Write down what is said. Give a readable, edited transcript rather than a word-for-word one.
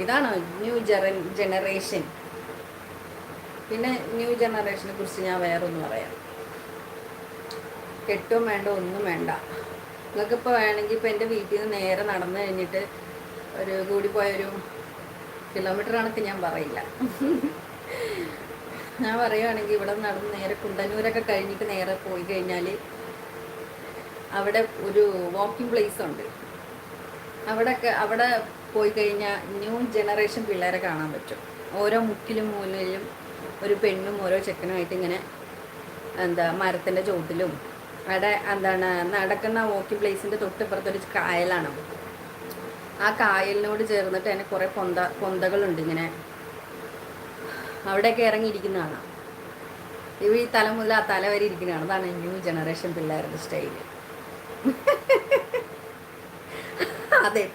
ഇതാണോ new generation? പിന്നെ new ജനറേഷനെ കുറിച്ച് ഞാൻ വേറൊന്നും പറയാം. കെട്ടും വേണ്ട, ഒന്നും വേണ്ട. നിങ്ങൾക്കിപ്പോൾ വേണമെങ്കിൽ ഇപ്പോൾ എൻ്റെ വീട്ടിൽ നിന്ന് നേരെ നടന്നു കഴിഞ്ഞിട്ട് ഒരു കൂടിപ്പോയൊരു കിലോമീറ്റർ കണക്ക് ഞാൻ പറയില്ല. ഞാൻ പറയുകയാണെങ്കിൽ ഇവിടെ നടന്ന് നേരെ കുണ്ടന്നൂരൊക്കെ കഴിഞ്ഞിട്ട് നേരെ പോയി കഴിഞ്ഞാൽ അവിടെ ഒരു വാക്കിംഗ് പ്ലേസ് ഉണ്ട്. അവിടെ പോയി കഴിഞ്ഞാൽ ന്യൂ ജനറേഷൻ പിള്ളേരെ കാണാൻ പറ്റും. ഓരോ മുക്കിലും മൂലയിലും ഒരു പെണ്ണും ഓരോ ചെക്കനുമായിട്ട് ഇങ്ങനെ മരത്തിൻ്റെ ചോട്ടിലും അവിടെ നടക്കുന്ന വാക്കിംഗ് പ്ലേസിൻ്റെ തൊട്ടിപ്പുറത്തൊരു കായലാണ്. ആ കായലിനോട് ചേർന്നിട്ട് തന്നെ കുറേ പൊന്തകളുണ്ട്. ഇങ്ങനെ അവിടെയൊക്കെ ഇറങ്ങിയിരിക്കുന്നതാണ്. ഈ തല മുതൽ ആ തല വരെ ഇരിക്കുന്നതാണ്. അതാണ് ന്യൂ ജനറേഷൻ പിള്ളേരുടെ സ്റ്റൈല്. അതെ.